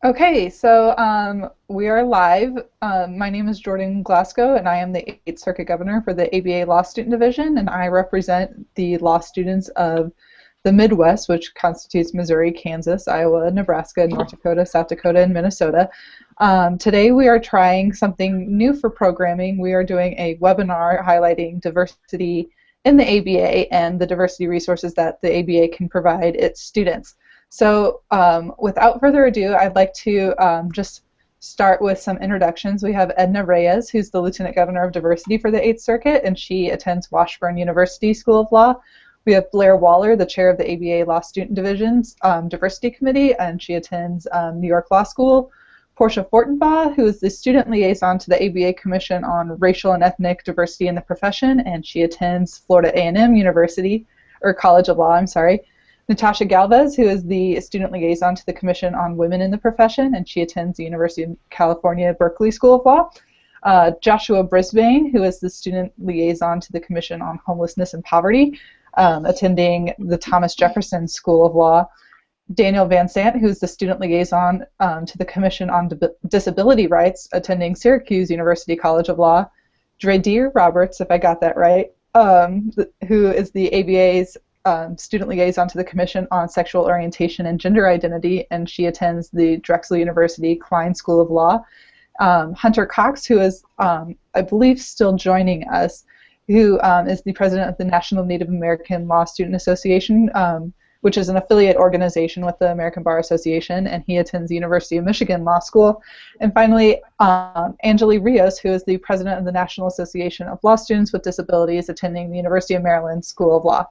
Okay, so we are live. My name is Jordan Glasgow, and I am the 8th Circuit Governor for the ABA Law Student Division, and I represent the law students of the Midwest, which constitutes Missouri, Kansas, Iowa, Nebraska, North Dakota, South Dakota, and Minnesota. Today we are trying something new for programming. We are doing a webinar highlighting diversity in the ABA and the diversity resources that the ABA can provide its students. So without further ado, I'd like to just start with some introductions. We have Edna Reyes, who's the Lieutenant Governor of Diversity for the 8th Circuit, and she attends Washburn University School of Law. We have Blair Waller, the chair of the ABA Law Student Division's Diversity Committee, and she attends New York Law School. Portia Fortenbaugh, who is the student liaison to the ABA Commission on Racial and Ethnic Diversity in the Profession, and she attends Florida A&M University, or College of Law, I'm sorry. Natasha Galvez, who is the student liaison to the Commission on Women in the Profession, and she attends the University of California, Berkeley School of Law. Joshua Brisbane, who is the student liaison to the Commission on Homelessness and Poverty, attending the Thomas Jefferson School of Law. Daniel Van Sant, who is the student liaison to the Commission on Disability Rights, attending Syracuse University College of Law. Dredir Roberts, if I got that right, who is the ABA's student liaison to the Commission on Sexual Orientation and Gender Identity, and she attends the Drexel University Klein School of Law. Hunter Cox, who is, I believe, still joining us, who is the president of the National Native American Law Student Association, which is an affiliate organization with the American Bar Association, and he attends the University of Michigan Law School. And finally, Angeli Rios, who is the president of the National Association of Law Students with Disabilities, attending the University of Maryland School of Law.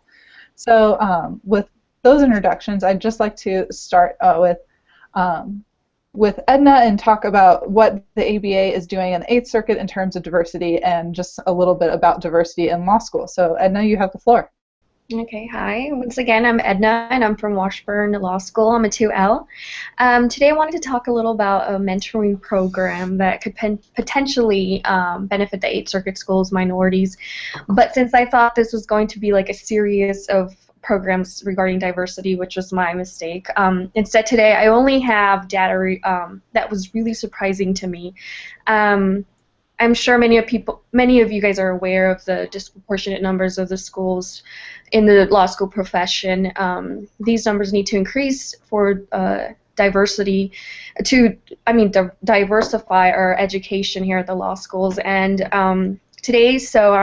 So with those introductions, I'd just like to start with Edna and talk about what the ABA is doing in the 8th Circuit in terms of diversity and just a little bit about diversity in law school. So Edna, you have the floor. Okay, hi. Once again, I'm Edna, and I'm from Washburn Law School. I'm a 2L. Today I wanted to talk a little about a mentoring program that could potentially benefit the 8th Circuit Schools minorities. But since I thought this was going to be like a series of programs regarding diversity, which was my mistake, instead today I only have data that was really surprising to me. I'm sure many of you guys are aware of the disproportionate numbers of the schools in the law school profession. These numbers need to increase for diversity diversify our education here at the law schools. And today, so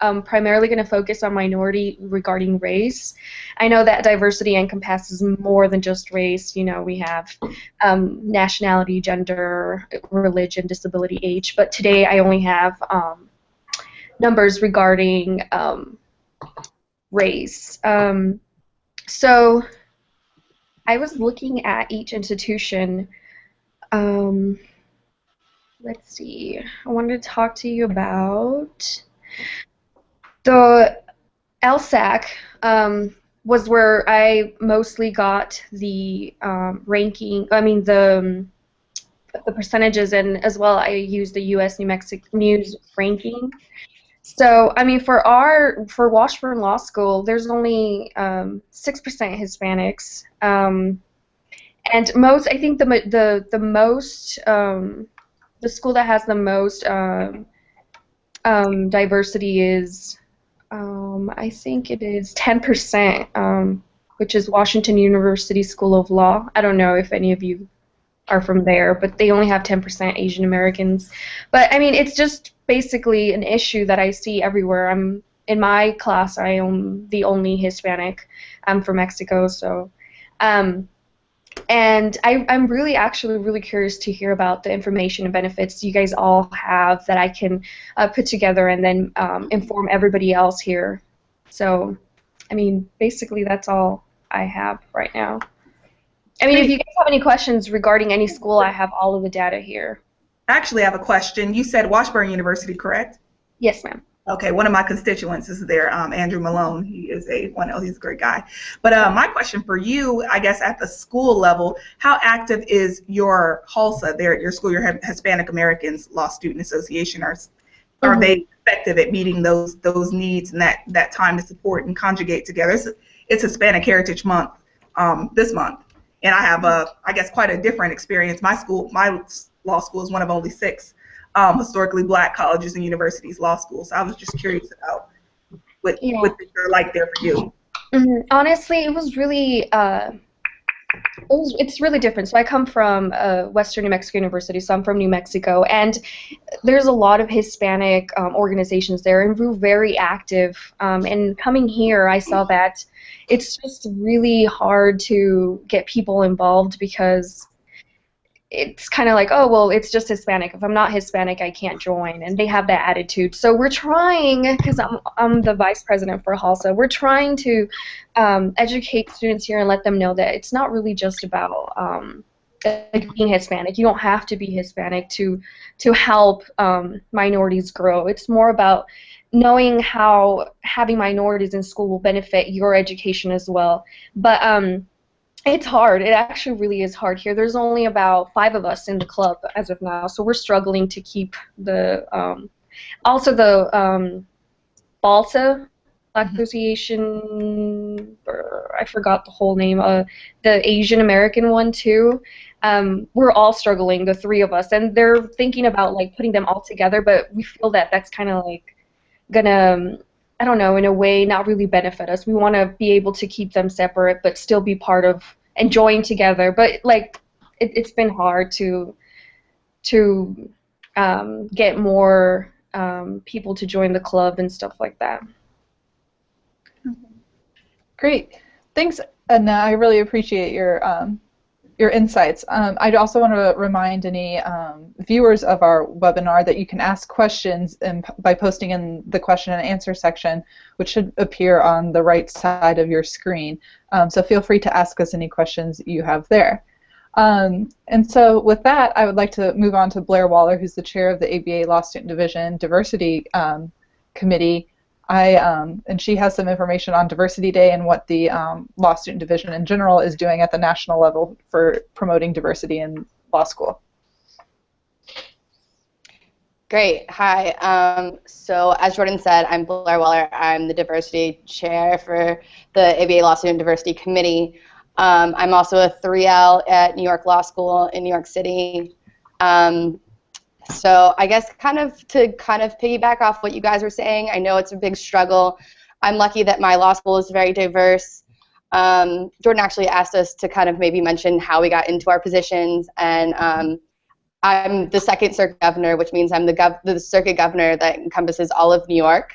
I'm primarily going to focus on minority regarding race. I know that diversity encompasses more than just race. You know, we have nationality, gender, religion, disability, age. But today I only have numbers regarding race. So I was looking at each institution. Let's see. I wanted to talk to you about the LSAC. Was where I mostly got the ranking. I mean the percentages, and as well I used the U.S. New Mexico News ranking. So I mean for Washburn Law School, there's only 6% Hispanics, and most, I think the most the school that has the most diversity is I think it is 10%, which is Washington University School of Law. I don't know if any of you are from there, but they only have 10% Asian Americans. But I mean, it's just basically an issue that I see everywhere. In my class, I am the only Hispanic. I'm from Mexico, so and I'm really curious to hear about the information and benefits you guys all have that I can put together and then inform everybody else here. So, I mean, basically that's all I have right now. I mean, if you guys have any questions regarding any school, I have all of the data here. Actually, I have a question. You said Washburn University, correct? Yes, ma'am. Okay, one of my constituents is there, Andrew Malone. He is he's a great guy. But my question for you, I guess at the school level, how active is your HALSA there at your school, your Hispanic Americans Law Student Association? Are they effective at meeting those needs and that time to support and conjugate together? It's Hispanic Heritage Month this month. and I have I guess, quite a different experience. My law school is one of only 6 historically Black colleges and universities law schools. So I was just curious about Yeah. what things are like there for you. Honestly, it was really it's really different. So I come from Western New Mexico University, so I'm from New Mexico, and there's a lot of Hispanic organizations there, and we're very active. And coming here, I saw that it's just really hard to get people involved because it's kind of like, oh, well, it's just Hispanic. If I'm not Hispanic, I can't join. And they have that attitude. So we're trying, because I'm the vice president for HALSA, we're trying to educate students here and let them know that it's not really just about like being Hispanic. You don't have to be Hispanic to help minorities grow. It's more about knowing how having minorities in school will benefit your education as well. But it's hard. It actually really is hard here. There's only about 5 of us in the club as of now, so we're struggling to keep the also the BALSA, Black Association, I forgot the whole name, the Asian American one too. We're all struggling, the 3 of us, and they're thinking about like putting them all together, but we feel that that's kind of like gonna, I don't know, in a way not really benefit us. We want to be able to keep them separate but still be part of and join together. But like it's been hard to get more people to join the club and stuff like that. Great. Thanks, Edna. I really appreciate your insights. I'd also want to remind any viewers of our webinar that you can ask questions by posting in the question and answer section, which should appear on the right side of your screen. So feel free to ask us any questions you have there. And so with that, I would like to move on to Blair Waller, who's the chair of the ABA Law Student Division Diversity Committee. And she has some information on Diversity Day and what the Law Student Division in general is doing at the national level for promoting diversity in law school. Great. Hi. So as Jordan said, I'm Blair Weller. I'm the diversity chair for the ABA Law Student Diversity Committee. I'm also a 3L at New York Law School in New York City. So I guess to piggyback off what you guys were saying, I know it's a big struggle. I'm lucky that my law school is very diverse. Jordan actually asked us to kind of maybe mention how we got into our positions, and I'm the second circuit governor, which means I'm the circuit governor that encompasses all of New York.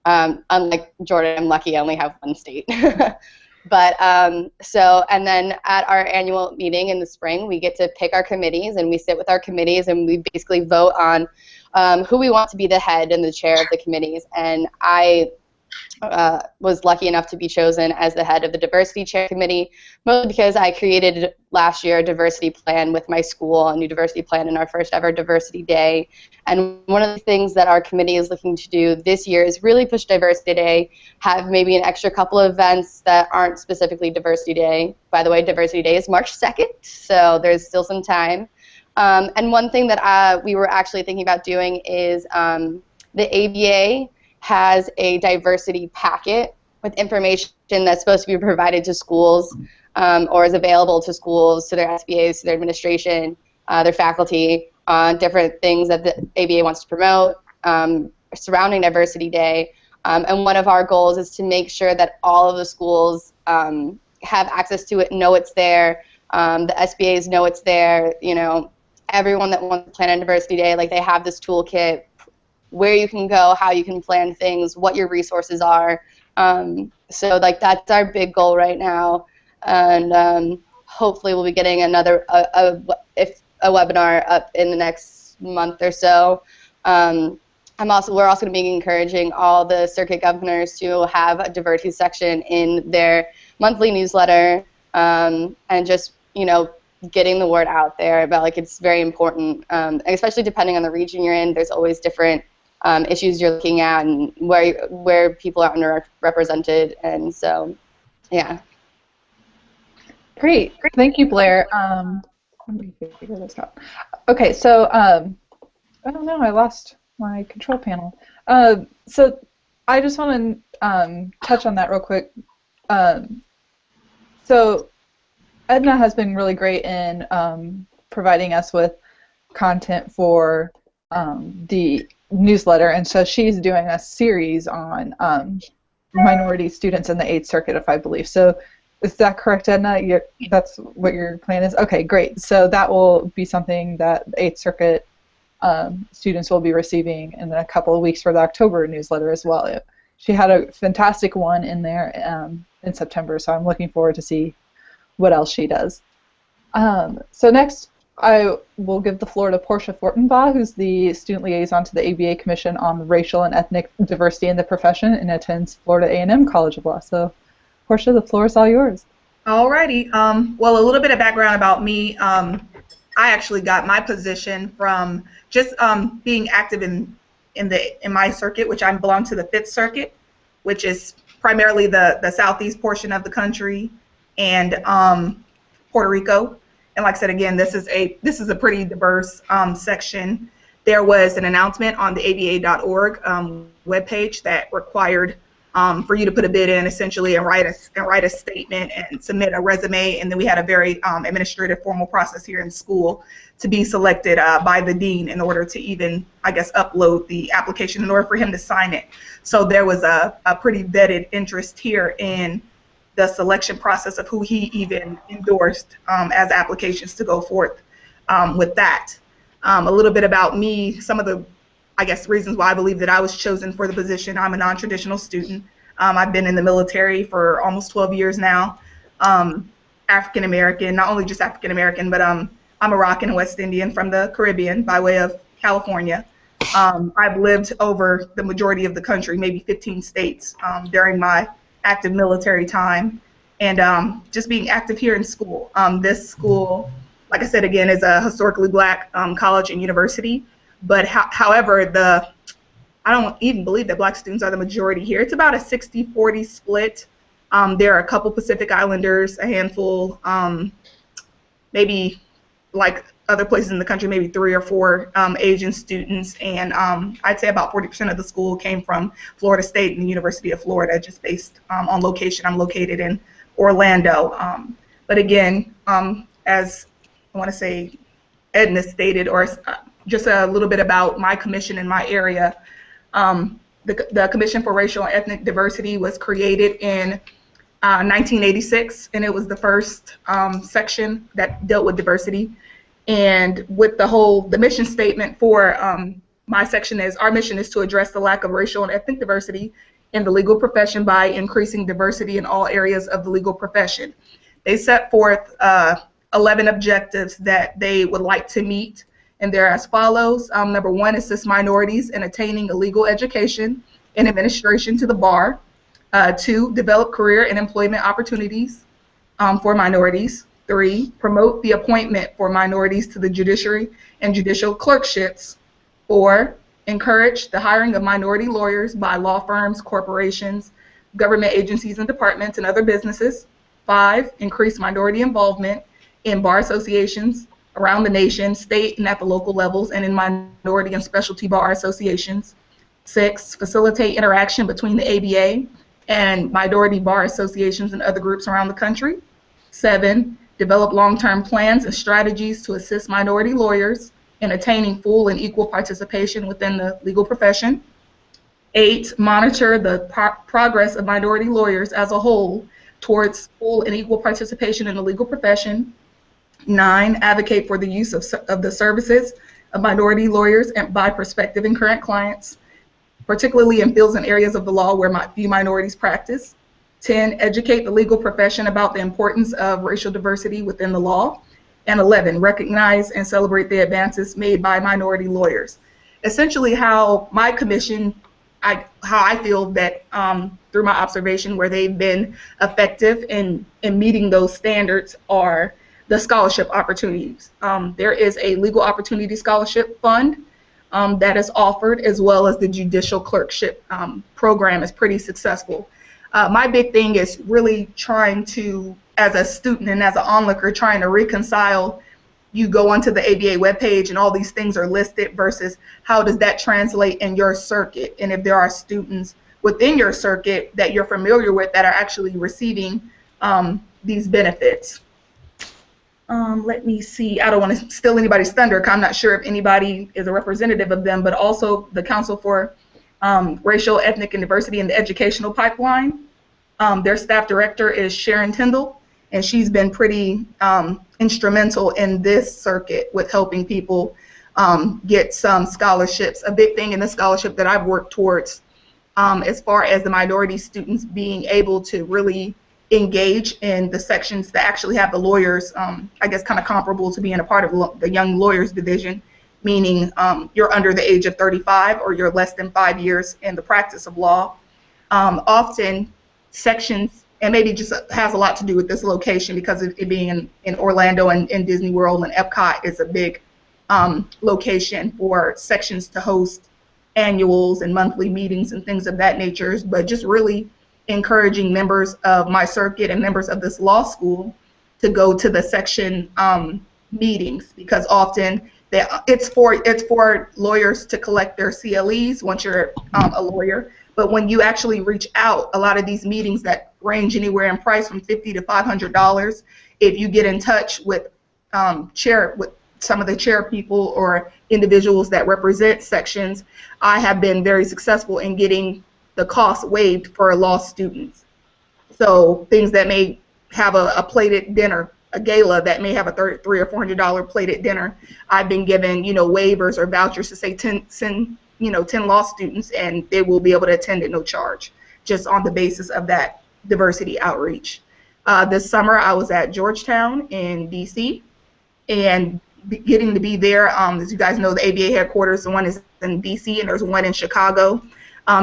Unlike Jordan, I'm lucky I only have 1 state. But and then at our annual meeting in the spring, we get to pick our committees, and we sit with our committees, and we basically vote on who we want to be the head and the chair of the committees. And I was lucky enough to be chosen as the head of the diversity chair committee, mostly because I created last year a diversity plan with my school, a new diversity plan in our first ever diversity day. And one of the things that our committee is looking to do this year is really push Diversity Day, have maybe an extra couple of events that aren't specifically Diversity Day. By the way, Diversity Day is March 2nd, so there's still some time. And one thing that we were actually thinking about doing is the ABA has a diversity packet with information that's supposed to be provided to schools or is available to schools, to their SBAs, to their administration, their faculty, on different things that the ABA wants to promote surrounding Diversity Day. And one of our goals is to make sure that all of the schools have access to it, know it's there, the SBAs know it's there, you know, everyone that wants to plan on Diversity Day, like they have this toolkit, where you can go, how you can plan things, what your resources are. So like that's our big goal right now, and hopefully we'll be getting another a webinar up in the next month or so. We're also going to be encouraging all the circuit governors to have a diversity section in their monthly newsletter, and just, you know, getting the word out there about, like, it's very important, especially depending on the region you're in. There's always different issues you're looking at and where people are underrepresented, and so, yeah. Great. Thank you, Blair. Let me figure this out. Okay, so I don't know. I lost my control panel. So I just want to touch on that real quick. So Edna has been really great in providing us with content for the newsletter, and so she's doing a series on minority students in the Eighth Circuit, if I believe. So is that correct, Edna? That's what your plan is? Okay, great. So that will be something that the Eighth Circuit students will be receiving in a couple of weeks for the October newsletter as well. She had a fantastic one in there in September, so I'm looking forward to see what else she does. So next, I will give the floor to Portia Fortenbaugh, who's the student liaison to the ABA Commission on Racial and Ethnic Diversity in the Profession and attends Florida A&M College of Law. So, Portia, the floor is all yours. Alrighty. Well, a little bit of background about me. I actually got my position from just being active in my circuit, which I belong to the Fifth Circuit, which is primarily the southeast portion of the country and Puerto Rico. And like I said, again, this is a pretty diverse section. There was an announcement on the aba.org webpage that required for you to put a bid in essentially and write a statement and submit a resume. And then we had a very administrative formal process here in school to be selected by the dean in order to even, I guess, upload the application in order for him to sign it. So there was a pretty vetted interest here in the selection process of who he even endorsed as applications to go forth with that. A little bit about me, some of the, I guess, reasons why I believe that I was chosen for the position. I'm a non-traditional student. I've been in the military for almost 12 years now. African American, not only just African American, but I'm Moroccan and West Indian from the Caribbean by way of California. I've lived over the majority of the country, maybe 15 states during my active military time, and just being active here in school. This school, like I said, again, is a historically black college and university, but however, I don't even believe that black students are the majority here. It's about a 60-40 split. There are a couple Pacific Islanders, a handful, maybe like other places in the country, maybe 3 or 4 Asian students, and I'd say about 40% of the school came from Florida State and the University of Florida, just based on location. I'm located in Orlando. But again, as I want to say Edna stated, or just a little bit about my commission in my area. The Commission for Racial and Ethnic Diversity was created in 1986, and it was the first section that dealt with diversity. And with the mission statement for my section is, our mission is to address the lack of racial and ethnic diversity in the legal profession by increasing diversity in all areas of the legal profession. They set forth 11 objectives that they would like to meet, and they're as follows. Number 1, assist minorities in attaining a legal education and administration to the bar. 2, develop career and employment opportunities for minorities. 3, promote the appointment for minorities to the judiciary and judicial clerkships. 4, encourage the hiring of minority lawyers by law firms, corporations, government agencies and departments, and other businesses. 5, increase minority involvement in bar associations around the nation, state and at the local levels, and in minority and specialty bar associations. 6, facilitate interaction between the ABA and minority bar associations and other groups around the country. 7, develop long-term plans and strategies to assist minority lawyers in attaining full and equal participation within the legal profession. 8, monitor the progress of minority lawyers as a whole towards full and equal participation in the legal profession. 9, advocate for the use of the services of minority lawyers and by prospective and current clients, particularly in fields and areas of the law where few minorities practice. 10, educate the legal profession about the importance of racial diversity within the law. And 11, recognize and celebrate the advances made by minority lawyers. Essentially, how my commission, how I feel that through my observation where they've been effective in meeting those standards are the scholarship opportunities. There is a legal opportunity scholarship fund that is offered, as well as the judicial clerkship program is pretty successful. My big thing is really trying to, as a student and as an onlooker, trying to reconcile, you go onto the ABA webpage and all these things are listed versus how does that translate in your circuit, and if there are students within your circuit that you're familiar with that are actually receiving these benefits. Let me see. I don't want to steal anybody's thunder. 'Cause I'm not sure if anybody is a representative of them, but also the Council for Racial, Ethnic, and Diversity in the Educational Pipeline. Their staff director is Sharon Tyndall, and she's been pretty instrumental in this circuit with helping people get some scholarships. A big thing in the scholarship that I've worked towards, as far as the minority students being able to really engage in the sections that actually have the lawyers, I guess kind of comparable to being a part of the Young Lawyers Division, meaning you're under the age of 35 or you're less than 5 years in the practice of law. Often sections, and maybe just has a lot to do with this location because of it being in Orlando and in Disney World, and Epcot is a big location for sections to host annuals and monthly meetings and things of that nature, but just really encouraging members of my circuit and members of this law school to go to the section meetings, because often it's for lawyers to collect their CLEs once you're a lawyer. But when you actually reach out, a lot of these meetings that range anywhere in price from $50 to $500, if you get in touch with some of the chair people or individuals that represent sections, I have been very successful in getting the cost waived for law students. So things that may have a plated dinner, a gala that may have a $300 or $400 plated dinner, I've been given, waivers or vouchers to say send 10 law students, and they will be able to attend at no charge, just on the basis of that diversity outreach. This summer I was at Georgetown in DC, and getting to be there, as you guys know, the ABA headquarters, the one is in DC and there's one in Chicago.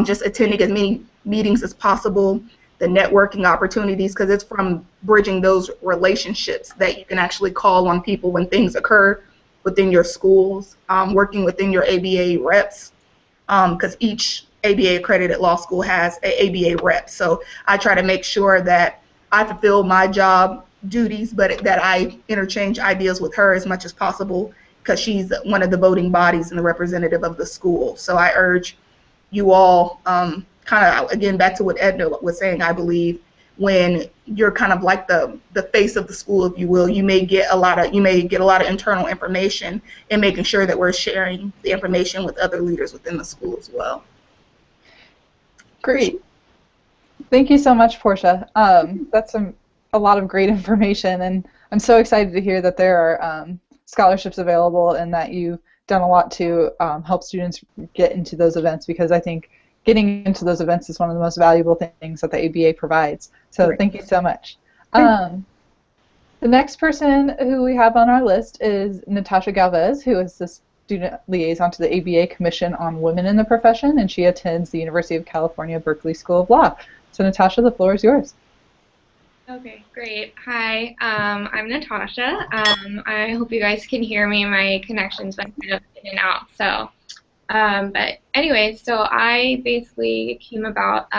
Just attending as many meetings as possible, the networking opportunities, because it's from bridging those relationships that you can actually call on people when things occur within your schools, working within your ABA reps, because each ABA accredited law school has an ABA rep. So I try to make sure that I fulfill my job duties, but that I interchange ideas with her as much as possible, because she's one of the voting bodies and the representative of the school. So I urge you all, kind of again back to what Edna was saying, I believe when you're kind of like the face of the school, if you will, you may get a lot of internal information, and making sure that we're sharing the information with other leaders within the school as well. Great. Thank you so much, Portia. That's a lot of great information, and I'm so excited to hear that there are scholarships available and that you've done a lot to help students get into those events, because I think getting into those events is one of the most valuable things that the ABA provides. So Great. Thank you so much. The next person who we have on our list is Natasha Galvez, who is the student liaison to the ABA Commission on Women in the Profession, and she attends the University of California, Berkeley School of Law. So Natasha, the floor is yours. Okay, great. Hi, I'm Natasha. I hope you guys can hear me. My connection's been kind of in and out. So, but anyway, so I basically came about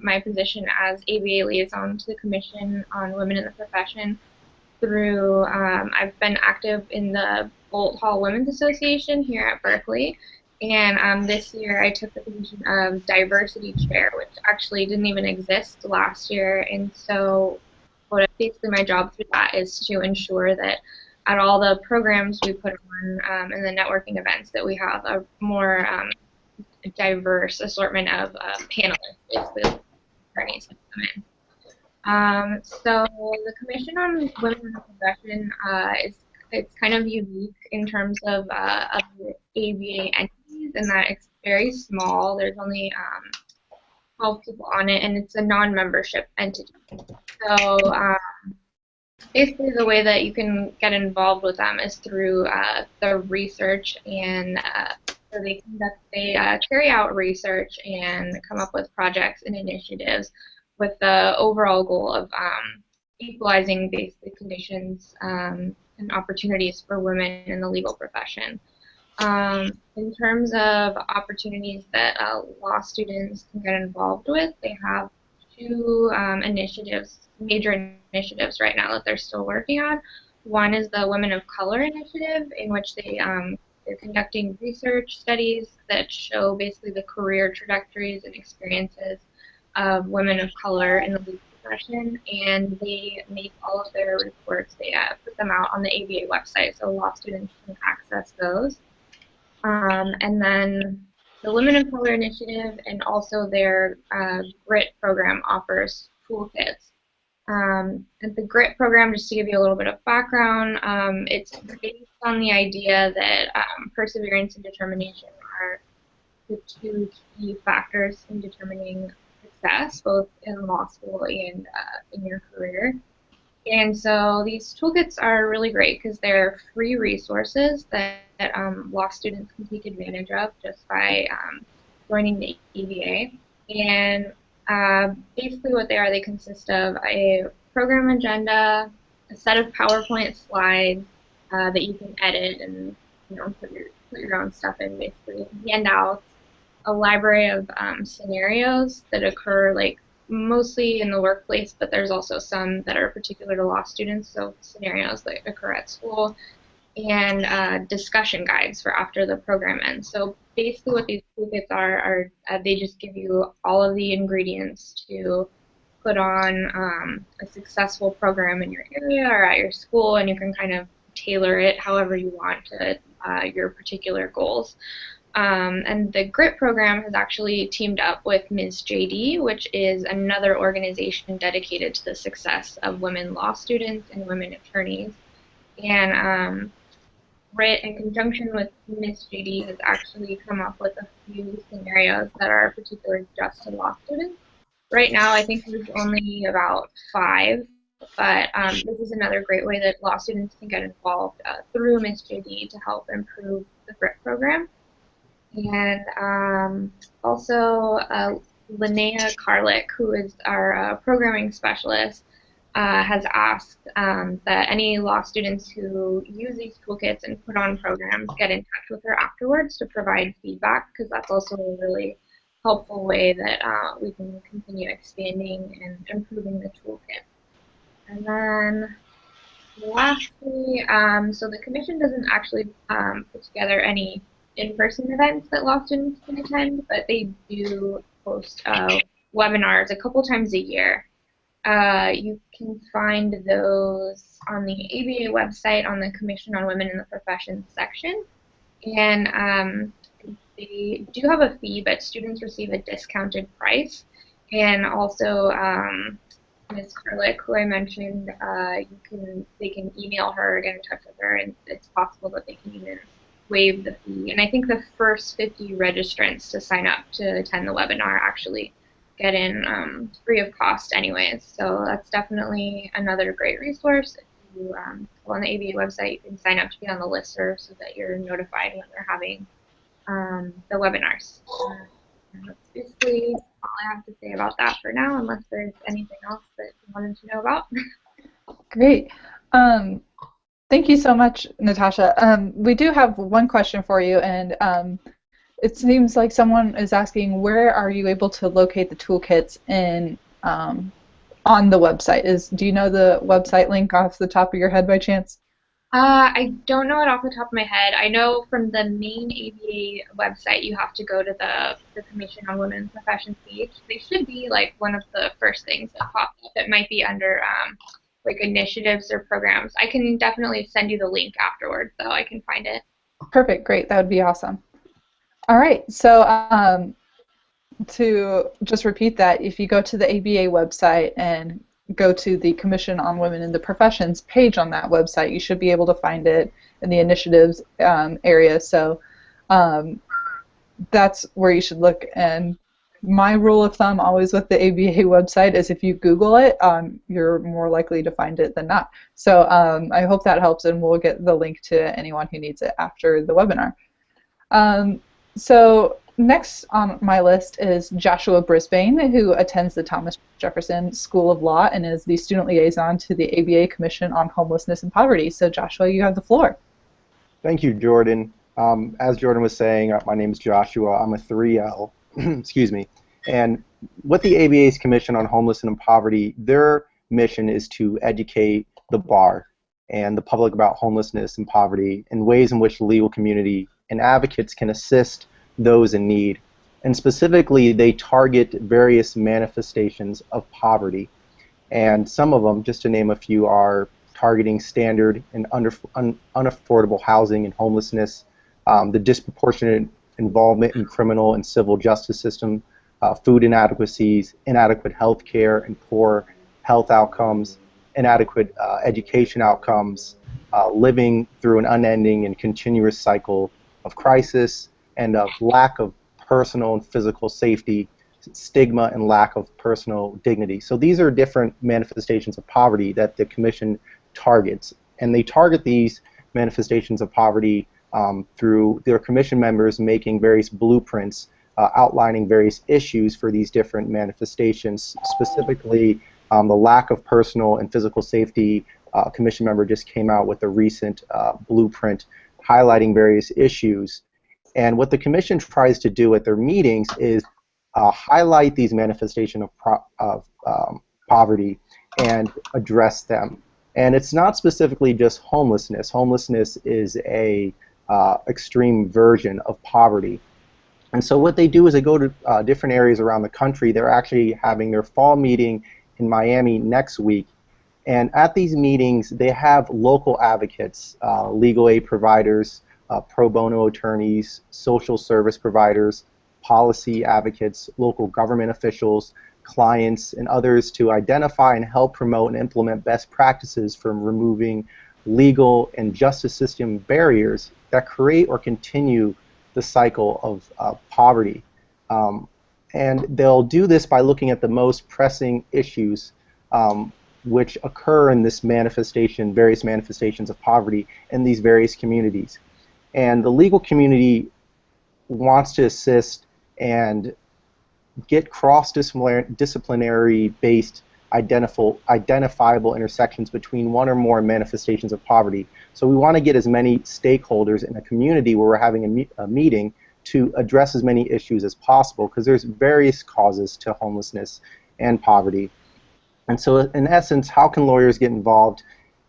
my position as ABA liaison to the Commission on Women in the Profession through, I've been active in the Bolt Hall Women's Association here at Berkeley. And this year I took the position of diversity chair, which actually didn't even exist last year. And so basically my job through that is to ensure that at all the programs we put on and the networking events that we have a more diverse assortment of panelists, basically attorneys that come in. So the Commission on Women in the Profession it's kind of unique in terms of the ABA entities, in that it's very small. There's only 12 people on it, and it's a non-membership entity. So basically the way that you can get involved with them is through the research, and so they carry out research and come up with projects and initiatives with the overall goal of equalizing basic conditions and opportunities for women in the legal profession. In terms of opportunities that law students can get involved with, they have two major initiatives right now that they're still working on. One is the Women of Color initiative, in which they're conducting research studies that show basically the career trajectories and experiences of women of color in the legal profession, and they make all of their reports. They put them out on the ABA website, so law students can access those. And then the Women of Color Initiative and also their GRIT program offers toolkits. And the GRIT program, just to give you a little bit of background, it's based on the idea that perseverance and determination are the two key factors in determining success, both in law school and in your career. And so these toolkits are really great because they're free resources that law students can take advantage of just by joining the EVA. And basically what they are, they consist of a program agenda, a set of PowerPoint slides that you can edit and put your own stuff in, basically, handouts, a library of scenarios that occur like mostly in the workplace, but there's also some that are particular to law students, so scenarios that occur at school, and discussion guides for after the program ends. So basically what these toolkits are they just give you all of the ingredients to put on a successful program in your area or at your school, and you can kind of tailor it however you want to your particular goals. And the GRIT program has actually teamed up with Ms. JD, which is another organization dedicated to the success of women law students and women attorneys. And GRIT, in conjunction with Ms. JD, has actually come up with a few scenarios that are particular just to law students. Right now, I think there's only about 5, but this is another great way that law students can get involved through Ms. JD to help improve the GRIT program. And also Linnea Carlick, who is our programming specialist, has asked that any law students who use these toolkits and put on programs get in touch with her afterwards to provide feedback, because that's also a really helpful way that we can continue expanding and improving the toolkit. And then lastly, so the commission doesn't actually put together any in-person events that law students can attend, but they do host webinars a couple times a year. You can find those on the ABA website on the Commission on Women in the Professions section. And they do have a fee, but students receive a discounted price. And also, Ms. Carlick, who I mentioned, they can email her, get in touch with her, and it's possible that they can even waive the fee. And I think the first 50 registrants to sign up to attend the webinar actually get in free of cost anyways. So that's definitely another great resource. If you go on the ABA website, you can sign up to be on the listserv so that you're notified when they're having the webinars. That's basically all I have to say about that for now, unless there's anything else that you wanted to know about. Great. Thank you so much, Natasha. We do have one question for you, and it seems like someone is asking, where are you able to locate the toolkits on the website? Do you know the website link off the top of your head by chance? I don't know it off the top of my head. I know from the main ABA website, you have to go to the Commission on Women in Professions page. They should be like one of the first things that pop up. It might be under like initiatives or programs. I can definitely send you the link afterwards, though. I can find it. Perfect. Great. That would be awesome. All right. So to just repeat that, if you go to the ABA website and go to the Commission on Women in the Professions page on that website, you should be able to find it in the initiatives area. So that's where you should look. And my rule of thumb always with the ABA website is if you Google it, you're more likely to find it than not. So I hope that helps, and we'll get the link to anyone who needs it after the webinar. So next on my list is Joshua Brisbane, who attends the Thomas Jefferson School of Law and is the student liaison to the ABA Commission on Homelessness and Poverty. So Joshua, you have the floor. Thank you, Jordan. As Jordan was saying, my name is Joshua. I'm a 3L, excuse me. And with the ABA's Commission on Homelessness and Poverty, their mission is to educate the bar and the public about homelessness and poverty and ways in which the legal community and advocates can assist those in need. And specifically, they target various manifestations of poverty. And some of them, just to name a few, are targeting standard and unaffordable housing and homelessness, the disproportionate involvement in criminal and civil justice system, food inadequacies, inadequate health care and poor health outcomes, inadequate education outcomes, living through an unending and continuous cycle of crisis, and of lack of personal and physical safety, stigma, and lack of personal dignity. So these are different manifestations of poverty that the Commission targets. And they target these manifestations of poverty through their Commission members making various blueprints outlining various issues for these different manifestations. Specifically, the lack of personal and physical safety, Commission member just came out with a recent blueprint highlighting various issues. And what the Commission tries to do at their meetings is highlight these manifestations of poverty and address them. And it's not specifically just homelessness. Homelessness is a extreme version of poverty. And so what they do is they go to different areas around the country. They're actually having their fall meeting in Miami next week. And at these meetings, they have local advocates, legal aid providers, pro bono attorneys, social service providers, policy advocates, local government officials, clients, and others to identify and help promote and implement best practices for removing legal and justice system barriers that create or continue the cycle of poverty. And they'll do this by looking at the most pressing issues which occur in this manifestation, various manifestations of poverty in these various communities. And the legal community wants to assist and get cross-disciplinary based identifiable intersections between one or more manifestations of poverty. So we want to get as many stakeholders in a community where we're having a meeting to address as many issues as possible, because there's various causes to homelessness and poverty. And so in essence, how can lawyers get involved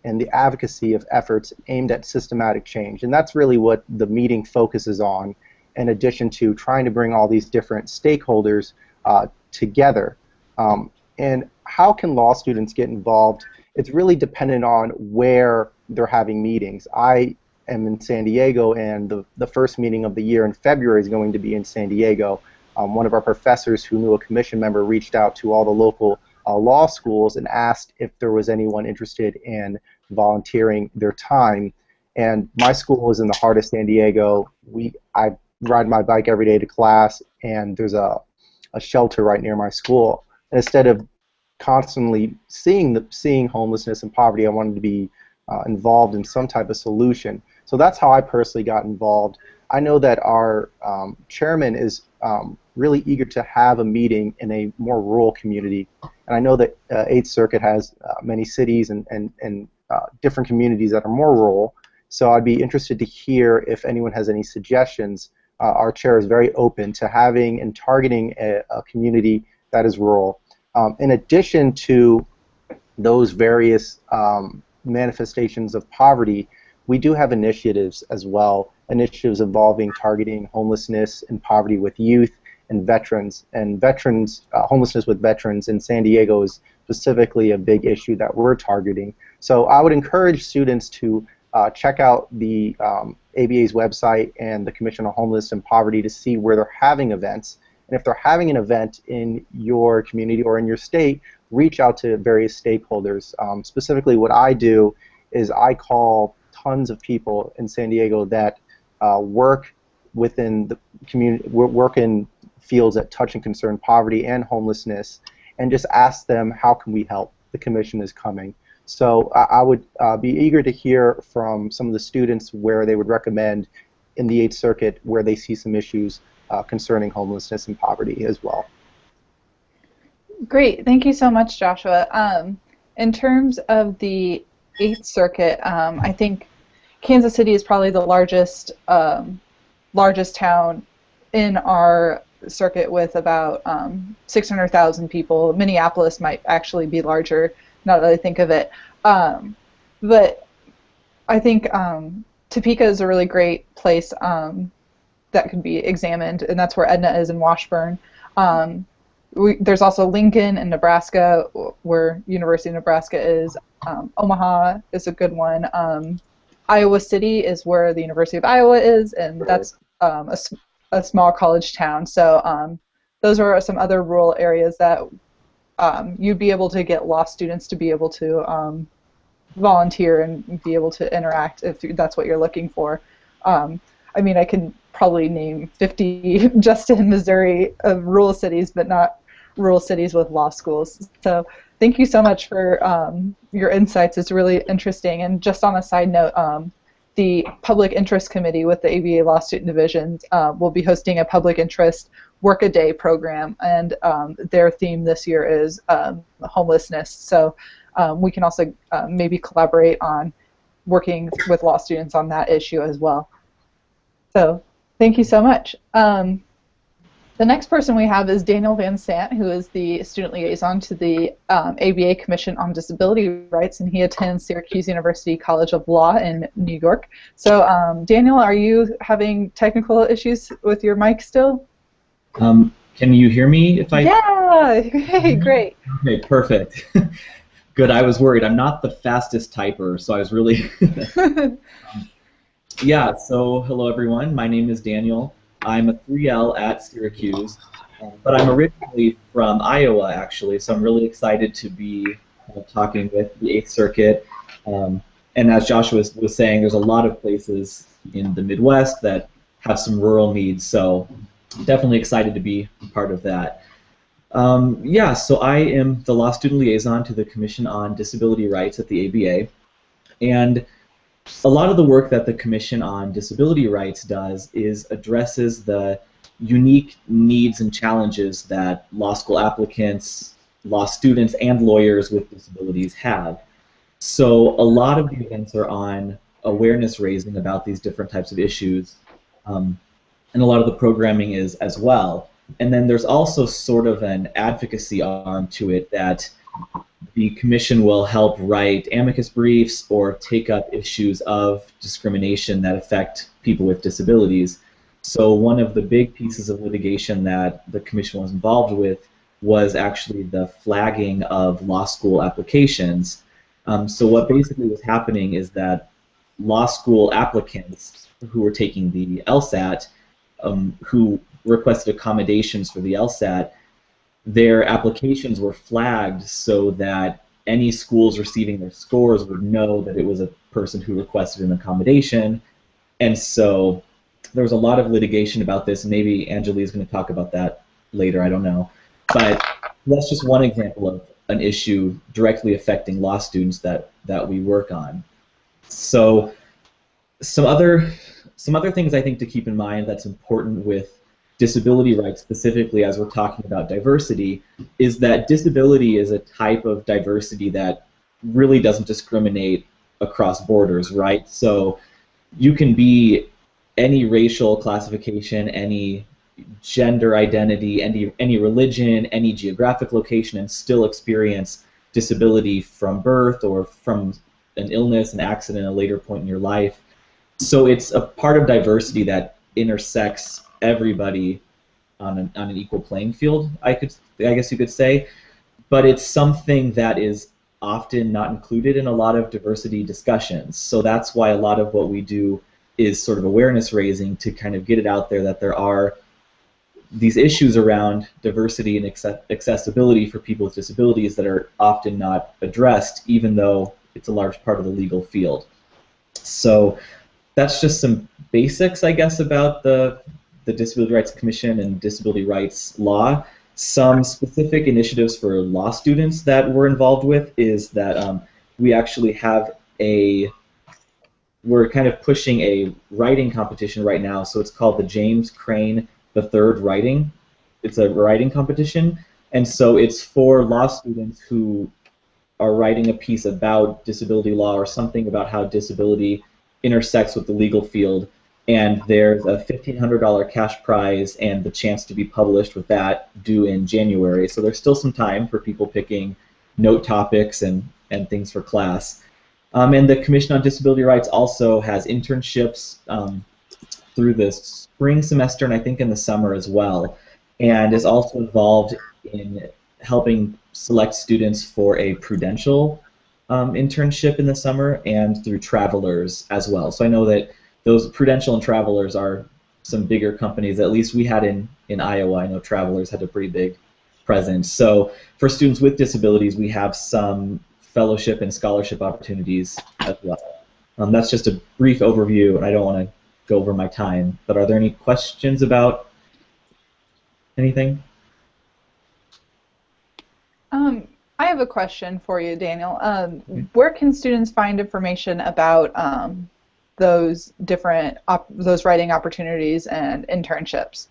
in the advocacy of efforts aimed at systematic change? And that's really what the meeting focuses on, in addition to trying to bring all these different stakeholders together. And how can law students get involved? It's really dependent on where they're having meetings. I am in San Diego, and the first meeting of the year in February is going to be in San Diego. One of our professors who knew a commission member reached out to all the local law schools and asked if there was anyone interested in volunteering their time. And my school is in the heart of San Diego. I ride my bike every day to class, and there's a shelter right near my school. And instead of constantly seeing homelessness and poverty, I wanted to be involved in some type of solution. So that's how I personally got involved. I know that our chairman is really eager to have a meeting in a more rural community. And I know that 8th Circuit has many cities and different communities that are more rural. So I'd be interested to hear if anyone has any suggestions. Our chair is very open to having and targeting a community that is rural. In addition to those various manifestations of poverty, we do have initiatives as well, initiatives involving targeting homelessness and poverty with youth and veterans. And homelessness with veterans in San Diego is specifically a big issue that we're targeting. So I would encourage students to check out the ABA's website and the Commission on Homelessness and Poverty to see where they're having events. And if they're having an event in your community or in your state, reach out to various stakeholders. Specifically, what I do is I call tons of people in San Diego that work within the community, work in fields that touch and concern poverty and homelessness, and just ask them, how can we help? The commission is coming. So I would be eager to hear from some of the students where they would recommend in the 8th Circuit where they see some issues concerning homelessness and poverty as well. Great, thank you so much, Joshua. In terms of the 8th Circuit, I think Kansas City is probably the largest town in our circuit with about 600,000 people. Minneapolis might actually be larger, now that I think of it. But I think Topeka is a really great place that could be examined, and that's where Edna is in Washburn. there's also Lincoln in Nebraska, where University of Nebraska is. Omaha is a good one. Iowa City is where the University of Iowa is, and that's a small college town. So those are some other rural areas that you'd be able to get law students to be able to volunteer and be able to interact if that's what you're looking for. I mean, I can probably name 50 just in Missouri of rural cities, but not rural cities with law schools. So thank you so much for your insights. It's really interesting. And just on a side note, the Public Interest Committee with the ABA Law Student Divisions will be hosting a public interest work-a-day program, and their theme this year is homelessness. So we can also maybe collaborate on working with law students on that issue as well. So thank you so much. The next person we have is Daniel Van Sant, who is the student liaison to the ABA Commission on Disability Rights, and he attends Syracuse University College of Law in New York. So Daniel, are you having technical issues with your mic still? Can you hear me if I... Yeah, hey, great. Okay, perfect. Good, I was worried. I'm not the fastest typer, so I was really... Yeah, so hello everyone. My name is Daniel. I'm a 3L at Syracuse, but I'm originally from Iowa, actually, so I'm really excited to be talking with the 8th Circuit. And as Joshua was saying, there's a lot of places in the Midwest that have some rural needs, so definitely excited to be part of that. Yeah, so I am the law student liaison to the Commission on Disability Rights at the ABA, and a lot of the work that the Commission on Disability Rights does is addresses the unique needs and challenges that law school applicants, law students, and lawyers with disabilities have. So a lot of the events are on awareness raising about these different types of issues, and a lot of the programming is as well. And then there's also sort of an advocacy arm to it that the Commission will help write amicus briefs or take up issues of discrimination that affect people with disabilities. So one of the big pieces of litigation that the Commission was involved with was actually the flagging of law school applications. So what basically was happening is that law school applicants who were taking the LSAT, who requested accommodations for the LSAT, their applications were flagged so that any schools receiving their scores would know that it was a person who requested an accommodation. And so there was a lot of litigation about this. Maybe Anjali is going to talk about that later, I don't know. But that's just one example of an issue directly affecting law students that we work on. So some other things I think to keep in mind that's important with disability rights, specifically as we're talking about diversity, is that disability is a type of diversity that really doesn't discriminate across borders, right? So you can be any racial classification, any gender identity, any religion, any geographic location, and still experience disability from birth or from an illness, an accident, a later point in your life. So it's a part of diversity that intersects everybody on an equal playing field, I guess you could say, but it's something that is often not included in a lot of diversity discussions. So that's why a lot of what we do is sort of awareness raising to kind of get it out there that there are these issues around diversity and accessibility for people with disabilities that are often not addressed, even though it's a large part of the legal field. So that's just some basics, I guess, about the Disability Rights Commission and disability rights law. Some specific initiatives for law students that we're involved with is that we actually have we're kind of pushing a writing competition right now, so it's called the James Crane III Writing. It's a writing competition, and so it's for law students who are writing a piece about disability law or something about how disability intersects with the legal field, and there's a $1,500 cash prize and the chance to be published with that due in January. So there's still some time for people picking note topics and things for class. And the Commission on Disability Rights also has internships through the spring semester and I think in the summer as well, and is also involved in helping select students for a prudential internship in the summer and through Travelers as well. So I know that those Prudential and Travelers are some bigger companies. At least we had in Iowa. I know Travelers had a pretty big presence. So for students with disabilities, we have some fellowship and scholarship opportunities as well. That's just a brief overview, and I don't want to go over my time. But are there any questions about anything? I have a question for you, Daniel. Where can students find information about those different those writing opportunities and internships?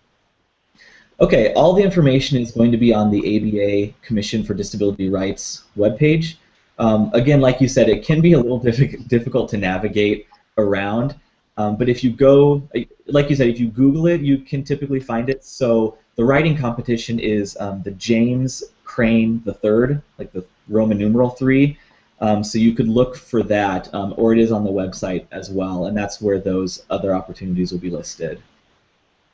Okay, all the information is going to be on the ABA Commission for Disability Rights webpage. Again, like you said, it can be a little difficult to navigate around, but if you go, like you said, if you Google it, you can typically find it. So the writing competition is the James Crane III, like the Roman numeral 3. So you could look for that, or it is on the website as well, and that's where those other opportunities will be listed.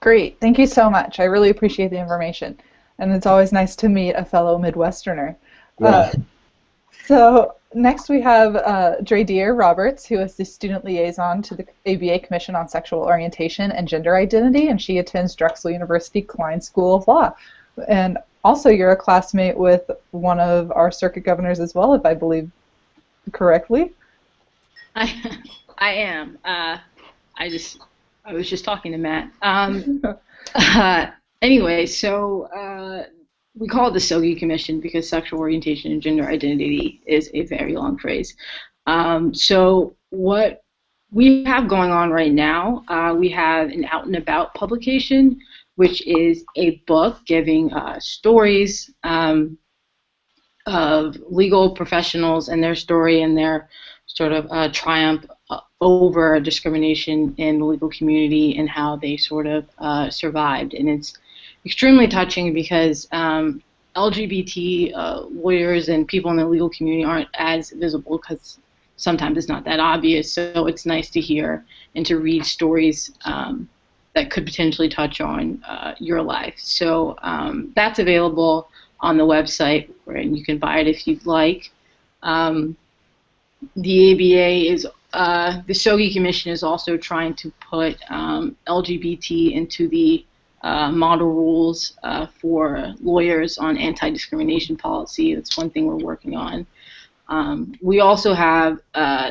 Great. Thank you so much. I really appreciate the information. And it's always nice to meet a fellow Midwesterner. Yeah. So next we have Dre Deere Roberts, who is the student liaison to the ABA Commission on Sexual Orientation and Gender Identity, and she attends Drexel University Klein School of Law. And also you're a classmate with one of our circuit governors as well, if I believe correctly. I am. I was just talking to Matt. Anyway, so we call it the SOGI Commission because sexual orientation and gender identity is a very long phrase. So what we have going on right now, we have an Out and About publication, which is a book giving stories of legal professionals and their story and their sort of triumph over discrimination in the legal community and how they sort of survived. And it's extremely touching because LGBT lawyers and people in the legal community aren't as visible because sometimes it's not that obvious. So it's nice to hear and to read stories that could potentially touch on your life. So that's available on the website, and you can buy it if you'd like. The ABA is, the SOGI Commission is also trying to put LGBT into the model rules for lawyers on anti-discrimination policy. That's one thing we're working on. We also have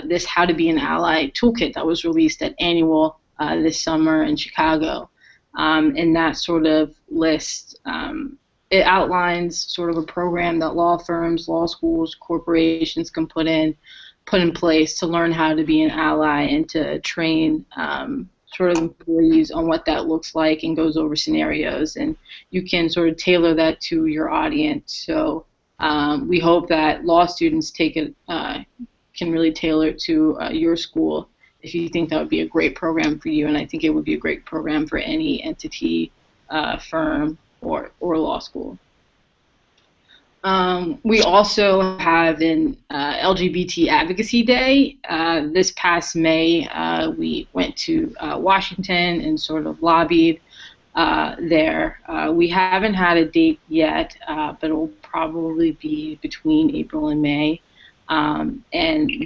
this How to Be an Ally toolkit that was released at Annual this summer in Chicago. And that sort of lists, it outlines sort of a program that law firms, law schools, corporations can put in place to learn how to be an ally and to train sort of employees on what that looks like, and goes over scenarios, and you can sort of tailor that to your audience. So we hope that law students take it, can really tailor it to your school if you think that would be a great program for you, and I think it would be a great program for any entity, firm, or law school. We also have an LGBT Advocacy Day. This past May, we went to Washington and sort of lobbied there. We haven't had a date yet, but it will probably be between April and May. And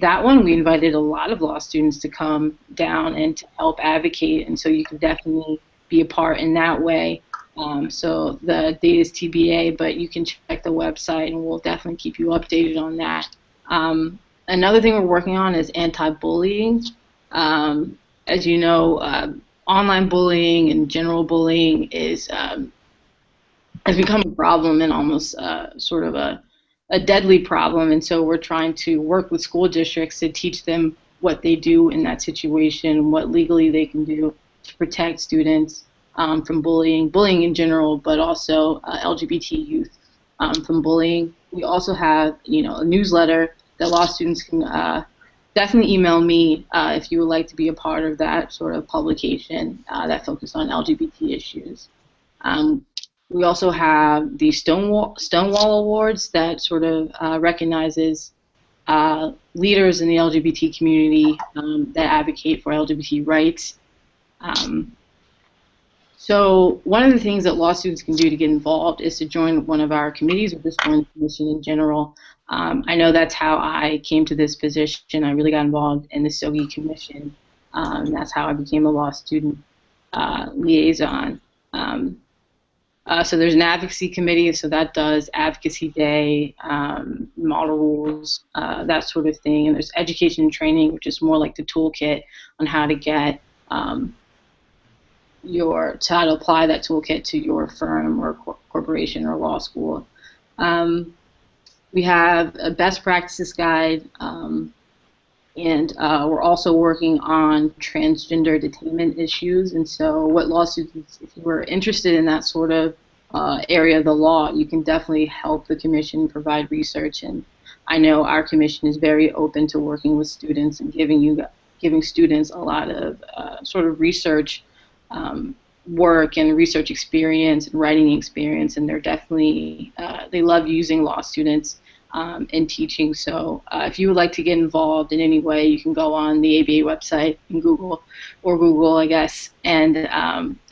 that one, we invited a lot of law students to come down and to help advocate, and so you can definitely be a part in that way. So the date is TBA, but you can check the website, and we'll definitely keep you updated on that. Another thing we're working on is anti-bullying. As you know, online bullying and general bullying has become a problem, and almost sort of a deadly problem, and so we're trying to work with school districts to teach them what they do in that situation, what legally they can do to protect students from bullying in general, but also LGBT youth from bullying. We also have, a newsletter that law students can definitely email me if you would like to be a part of that sort of publication that focuses on LGBT issues. We also have the Stonewall Awards that sort of recognizes leaders in the LGBT community that advocate for LGBT rights. So one of the things that law students can do to get involved is to join one of our committees or just join the commission in general. I know that's how I came to this position. I really got involved in the SOGI commission. That's how I became a law student liaison. So there's an advocacy committee, so that does advocacy day, model rules, that sort of thing. And there's education and training, which is more like the toolkit on how to get how to apply that toolkit to your firm or corporation or law school. We have a best practices guide, and we're also working on transgender detainment issues. And so what law students, if you were interested in that sort of area of the law, you can definitely help the commission provide research. And I know our commission is very open to working with students and giving students a lot of sort of research work and research experience and writing experience, and they're definitely they love using law students in teaching. So if you would like to get involved in any way, you can go on the ABA website and Google, I guess, and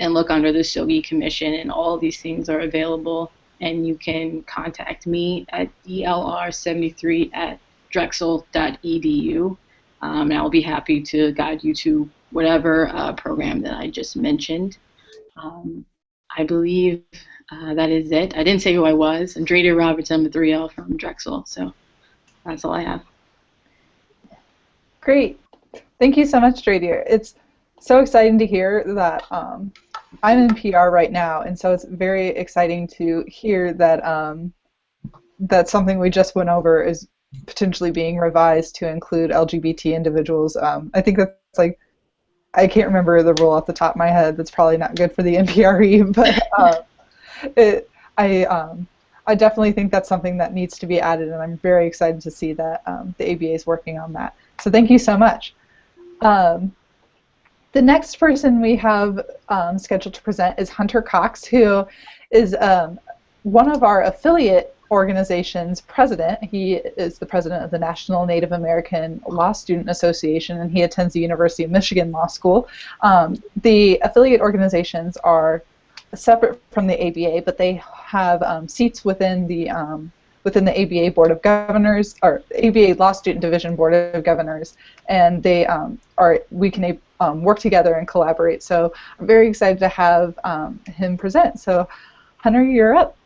look under the SOGI Commission, and all of these things are available. And you can contact me at dlr73@drexel.edu, and I'll be happy to guide you to whatever program that I just mentioned. I believe that is it. I didn't say who I was. I'm Drader Roberts. I'm a 3L from Drexel, so that's all I have. Great. Thank you so much, Drader. It's so exciting to hear that I'm in PR right now, and so it's very exciting to hear that that something we just went over is potentially being revised to include LGBT individuals. I think that's like, I can't remember the rule off the top of my head. That's probably not good for the NPRE, but I definitely think that's something that needs to be added, and I'm very excited to see that the ABA is working on that. So thank you so much. The next person we have scheduled to present is Hunter Cox, who is one of our affiliate organization's president. He is the president of the National Native American Law Student Association, and he attends the University of Michigan Law School. The affiliate organizations are separate from the ABA, but they have seats within the ABA Board of Governors, or ABA Law Student Division Board of Governors, and they we can work together and collaborate. So I'm very excited to have him present. So Hunter, you're up.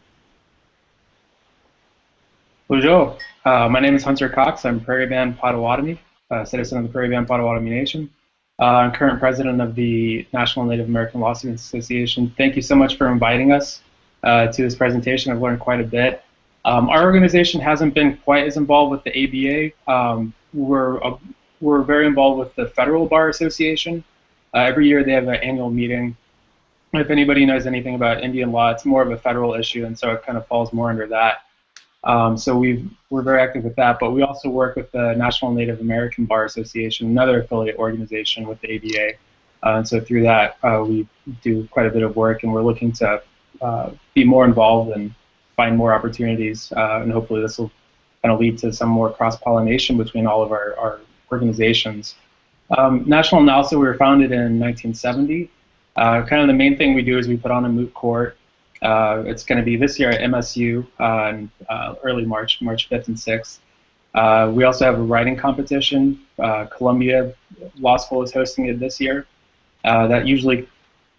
Bonjour. My name is Hunter Cox. I'm Prairie Band Potawatomi, citizen of the Prairie Band Potawatomi Nation. I'm current president of the National Native American Law Students Association. Thank you so much for inviting us to this presentation. I've learned quite a bit. Our organization hasn't been quite as involved with the ABA. We're very involved with the Federal Bar Association. Every year they have an annual meeting. If anybody knows anything about Indian law, it's more of a federal issue, and so it kind of falls more under that. So we're very active with that, but we also work with the National Native American Bar Association, another affiliate organization with the ABA. And so through that, we do quite a bit of work, and we're looking to be more involved and find more opportunities, and hopefully this will kind of lead to some more cross-pollination between all of our organizations. National NALSA, we were founded in 1970. Kind of the main thing we do is we put on a moot court. It's going to be this year at MSU in early March 5th and 6th. We also have a writing competition. Columbia Law School is hosting it this year. That usually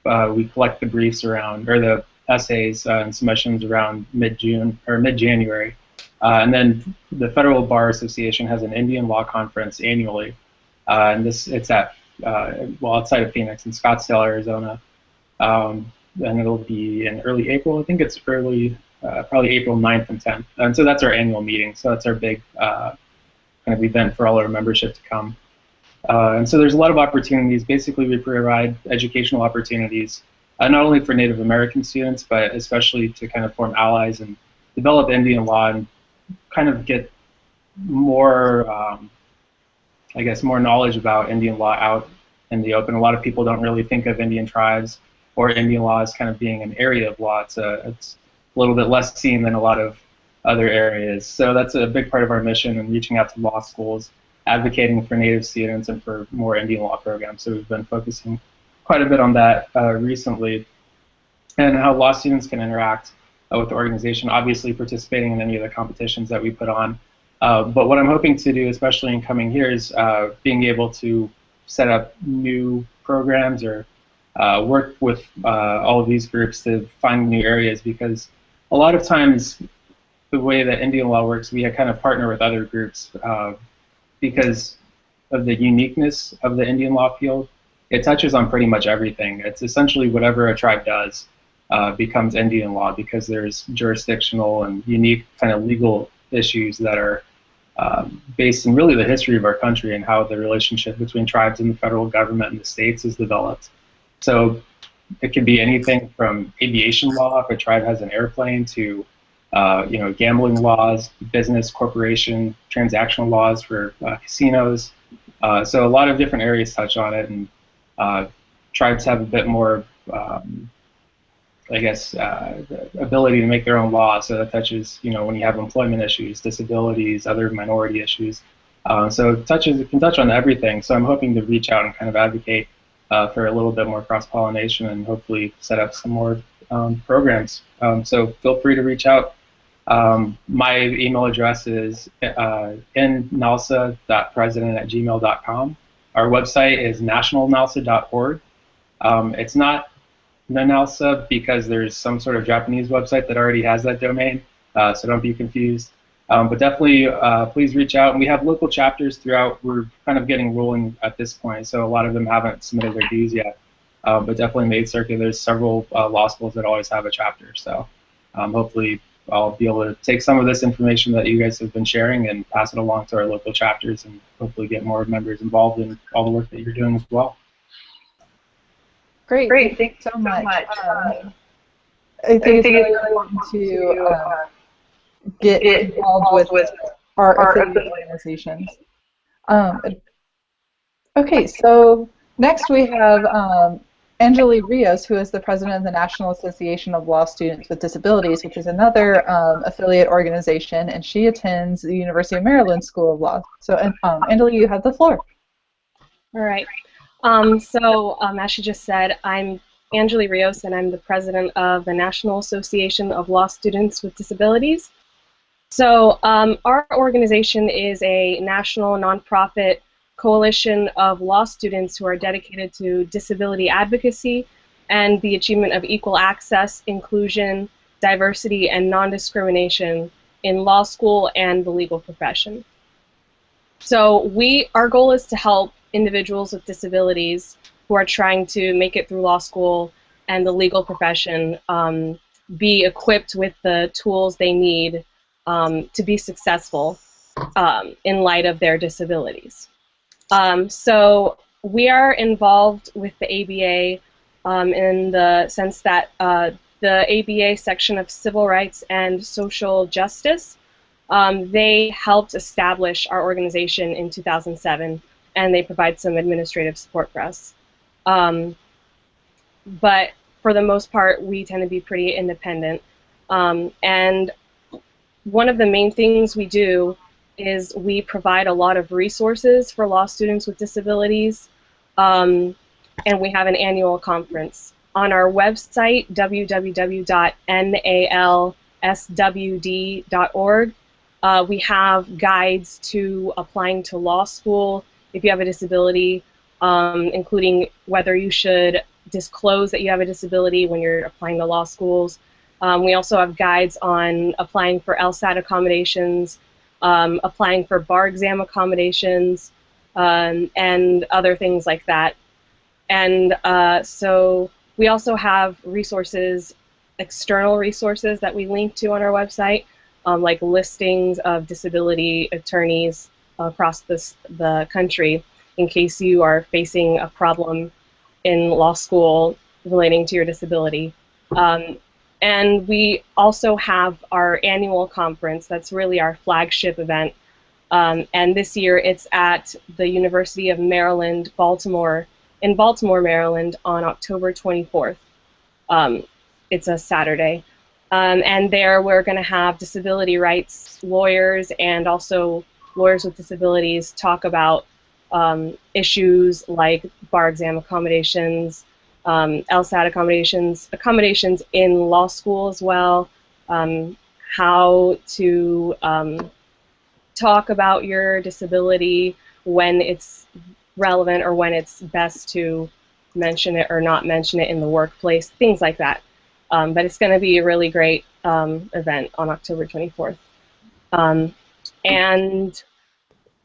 we collect the briefs around, or the essays and submissions around mid-June or mid-January. And then the Federal Bar Association has an Indian Law Conference annually. And it's at, outside of Phoenix in Scottsdale, Arizona. And it'll be in early April. I think it's probably April 9th and 10th. And so that's our annual meeting. So that's our big kind of event for all our membership to come. And so there's a lot of opportunities. Basically, we provide educational opportunities, not only for Native American students, but especially to kind of form allies and develop Indian law and kind of get more, I guess, more knowledge about Indian law out in the open. A lot of people don't really think of Indian tribes or Indian law as kind of being an area of law. It's a little bit less seen than a lot of other areas. So that's a big part of our mission in reaching out to law schools, advocating for Native students and for more Indian law programs. So we've been focusing quite a bit on that recently. and how law students can interact with the organization, obviously participating in any of the competitions that we put on. But what I'm hoping to do, especially in coming years, being able to set up new programs or work with all of these groups to find new areas, because a lot of times the way that Indian law works, we kind of partner with other groups because of the uniqueness of the Indian law field. It touches on pretty much everything. It's essentially whatever a tribe does becomes Indian law, because there's jurisdictional and unique kind of legal issues that are based in really the history of our country and how the relationship between tribes and the federal government and the states is developed. So it could be anything from aviation law, if a tribe has an airplane, to gambling laws, business, corporation, transactional laws for casinos. So a lot of different areas touch on it, and tribes have a bit more, ability to make their own laws. So that touches, when you have employment issues, disabilities, other minority issues. So it can touch on everything. So I'm hoping to reach out and kind of advocate for a little bit more cross-pollination and hopefully set up some more programs. So feel free to reach out. My email address is nnalsa.president@gmail.com. Our website is nationalnalsa.org. It's not NANALSA because there's some sort of Japanese website that already has that domain, so don't be confused. But definitely, please reach out. And we have local chapters throughout. We're kind of getting rolling at this point, so a lot of them haven't submitted their dues yet. But definitely in the 8th Circuit, there's several law schools that always have a chapter. So hopefully I'll be able to take some of this information that you guys have been sharing and pass it along to our local chapters and hopefully get more members involved in all the work that you're doing as well. Great. Thanks so much. I think it's really important to get involved with our affiliate organizations. Okay, so next we have Angeli Rios, who is the president of the National Association of Law Students with Disabilities, which is another affiliate organization, and she attends the University of Maryland School of Law. So, Angeli, you have the floor. All right. As she just said, I'm Angeli Rios, and I'm the president of the National Association of Law Students with Disabilities. So, our organization is a national nonprofit coalition of law students who are dedicated to disability advocacy and the achievement of equal access, inclusion, diversity, and non-discrimination in law school and the legal profession. So our goal is to help individuals with disabilities who are trying to make it through law school and the legal profession be equipped with the tools they need to be successful in light of their disabilities. So we are involved with the ABA in the sense that the ABA section of Civil Rights and Social Justice, they helped establish our organization in 2007, and they provide some administrative support for us. But for the most part, we tend to be pretty independent. And one of the main things we do is we provide a lot of resources for law students with disabilities, and we have an annual conference. On our website, www.nalswd.org, we have guides to applying to law school if you have a disability, including whether you should disclose that you have a disability when you're applying to law schools. We also have guides on applying for LSAT accommodations, applying for bar exam accommodations, and other things like that. And so we also have resources, external resources that we link to on our website, like listings of disability attorneys across the country in case you are facing a problem in law school relating to your disability. And we also have our annual conference. That's really our flagship event. And this year it's at the University of Maryland, in Baltimore, Maryland, on October 24th. It's a Saturday. And there we're going to have disability rights lawyers and also lawyers with disabilities talk about issues like bar exam accommodations, LSAT accommodations in law school as well, how to talk about your disability when it's relevant or when it's best to mention it or not mention it in the workplace, things like that. But it's going to be a really great event on October 24th. And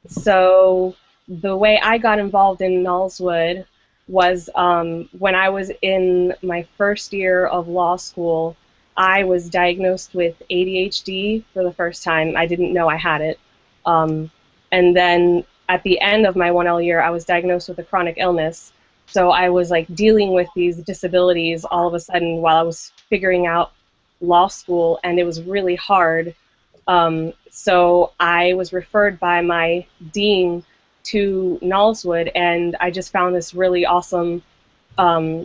so the way I got involved in Nullswood was when I was in my first year of law school, I was diagnosed with ADHD for the first time. I didn't know I had it. And then at the end of my 1L year, I was diagnosed with a chronic illness. So I was like dealing with these disabilities all of a sudden while I was figuring out law school, and it was really hard. So I was referred by my dean to Nullswood, and I just found this really awesome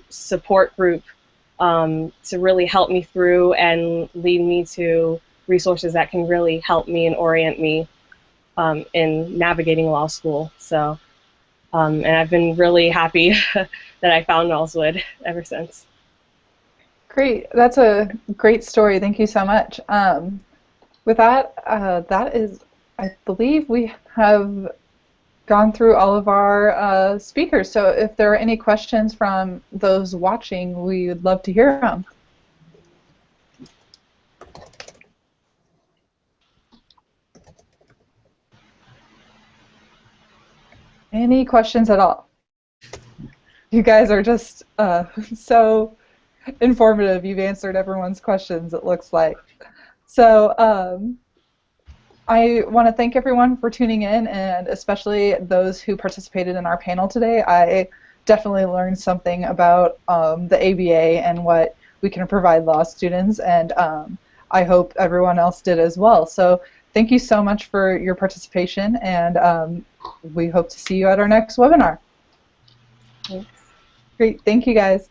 support group to really help me through and lead me to resources that can really help me and orient me in navigating law school. So, and I've been really happy that I found Nullswood ever since. Great. That's a great story. Thank you so much. With that, that is, I believe we have gone through all of our speakers. So if there are any questions from those watching, we would love to hear them. Any questions at all? You guys are just so informative. You've answered everyone's questions, it looks like. So I want to thank everyone for tuning in, and especially those who participated in our panel today. I definitely learned something about the ABA and what we can provide law students, and I hope everyone else did as well. So thank you so much for your participation, and we hope to see you at our next webinar. Thanks. Great. Thank you, guys.